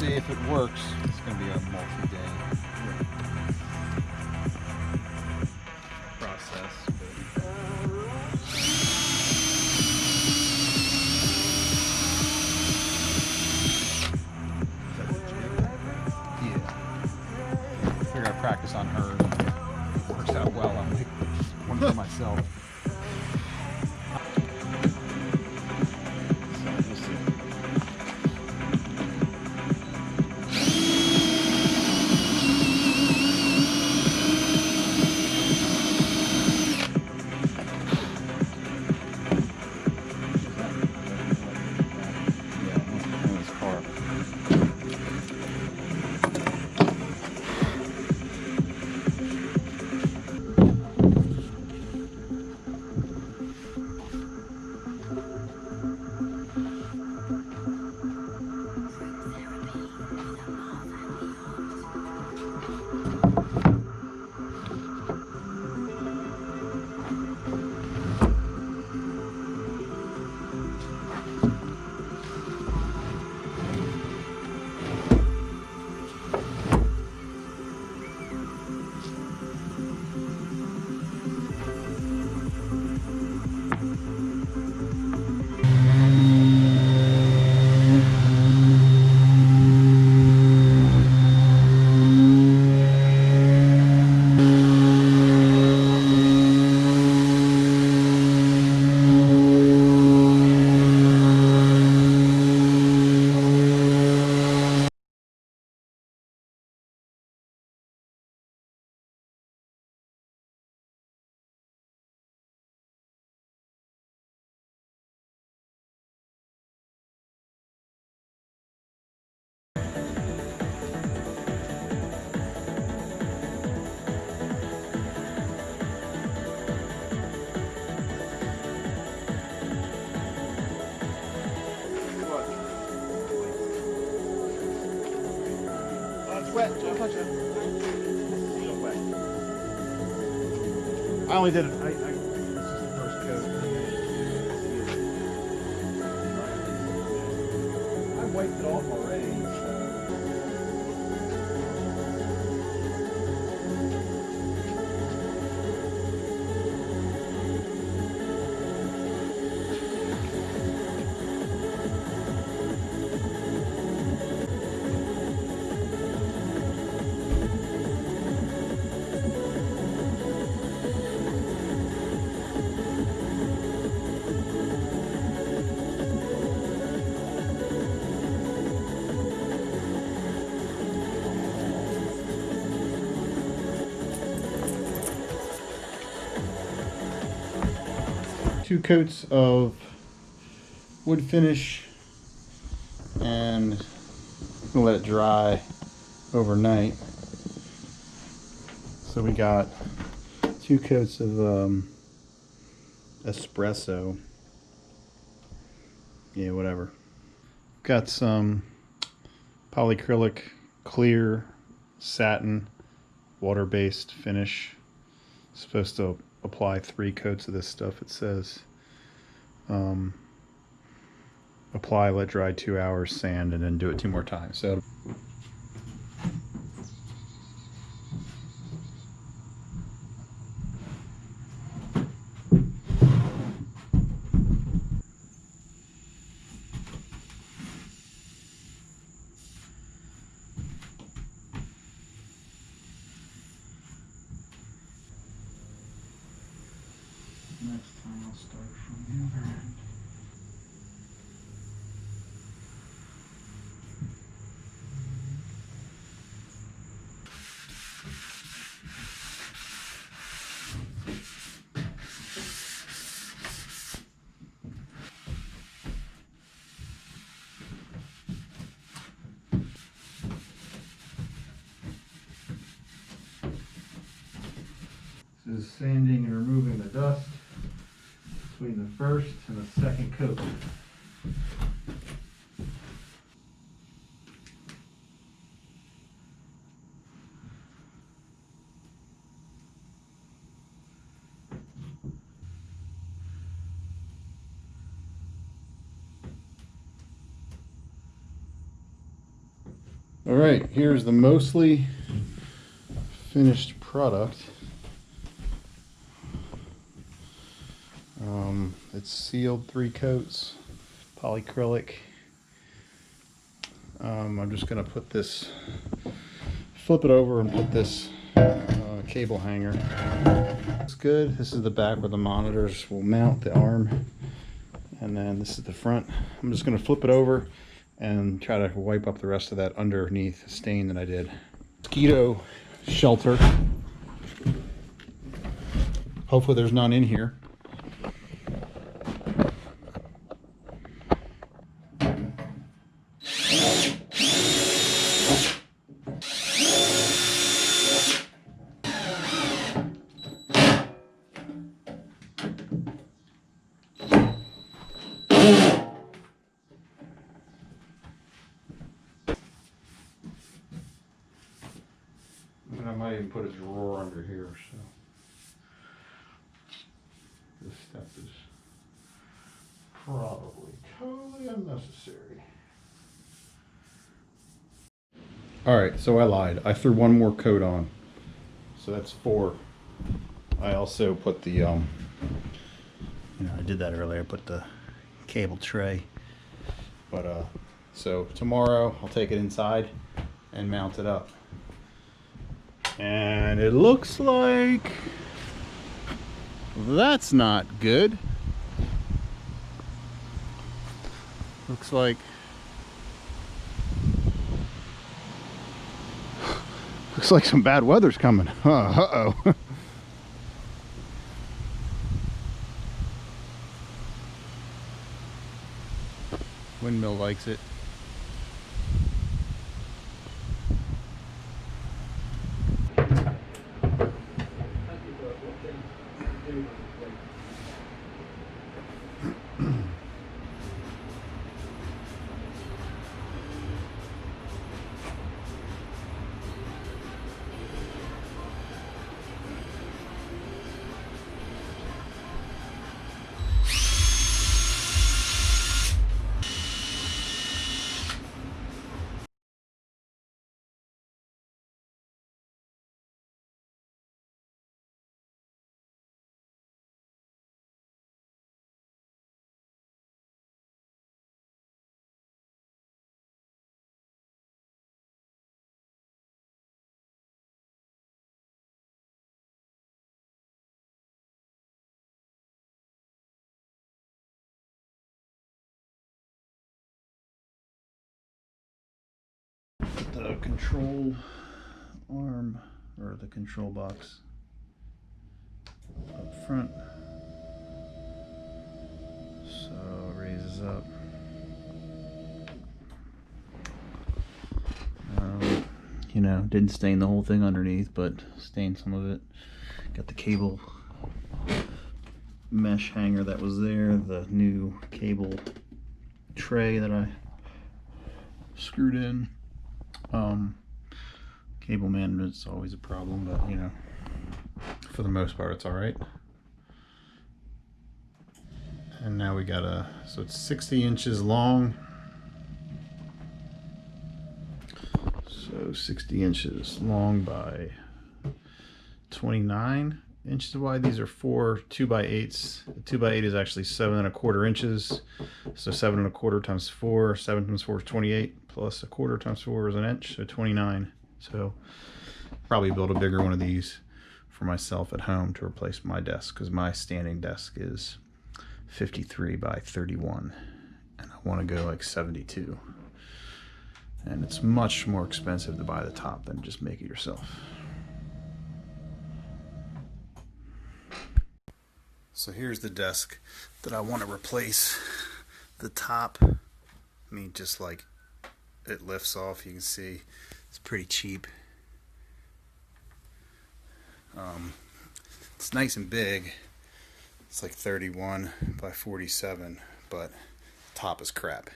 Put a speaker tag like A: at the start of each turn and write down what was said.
A: see if it works. It's going to be a multi-day process. Yeah. I figure I practice on her. It works out well. I'm like one for myself. Wet, don't touch it. Wet. I only did it. This is the first coat. I wiped it off already. Two coats of wood finish, and I'm gonna let it dry overnight. So we got 2 coats of espresso. Yeah, whatever. Got some polyacrylic clear satin water-based finish. Supposed to apply 3 coats of this stuff, it says. Apply, let dry 2 hours, sand, and then do it 2 more times. So next time I'll start from the other end. This is sanding and removing the dust between the first and the second coat. All right, here's the mostly finished product. It's sealed 3 coats, polyacrylic. I'm just gonna put this, flip it over and put this cable hanger. It's good. This is the back where the monitors will mount the arm, and then this is the front. I'm just gonna flip it over and try to wipe up the rest of that underneath stain that I did. Mosquito shelter. Hopefully there's none in here. And I might even put a drawer under here, so this step is probably totally unnecessary. Alright, so I lied. I threw one more coat on. So that's 4. I also put the, I did that earlier, I put the cable tray. But, so tomorrow I'll take it inside and mount it up. And it looks like that's not good. Looks like some bad weather's coming. Uh-oh. Windmill likes it. The control arm, or the control box up front, so it raises up. Didn't stain the whole thing underneath, but stained some of it. Got the cable mesh hanger that was there, the new cable tray that I screwed in. Cable management's always a problem, but for the most part it's all right. And now we got so it's 60 inches long. So 60 inches long by 29 inches wide. These are 4 2x8s. 2x8 is actually 7 1/4 inches. So 7 1/4 times 4, 7 times 4 is 28, plus 1/4 times 4 is an inch, so 29. So probably build a bigger one of these for myself at home to replace my desk, because my standing desk is 53 by 31 and I want to go like 72. And it's much more expensive to buy the top than just make it yourself. So here's the desk that I want to replace. The top, just like it lifts off, you can see it's pretty cheap. It's nice and big. It's like 31 by 47, but the top is crap.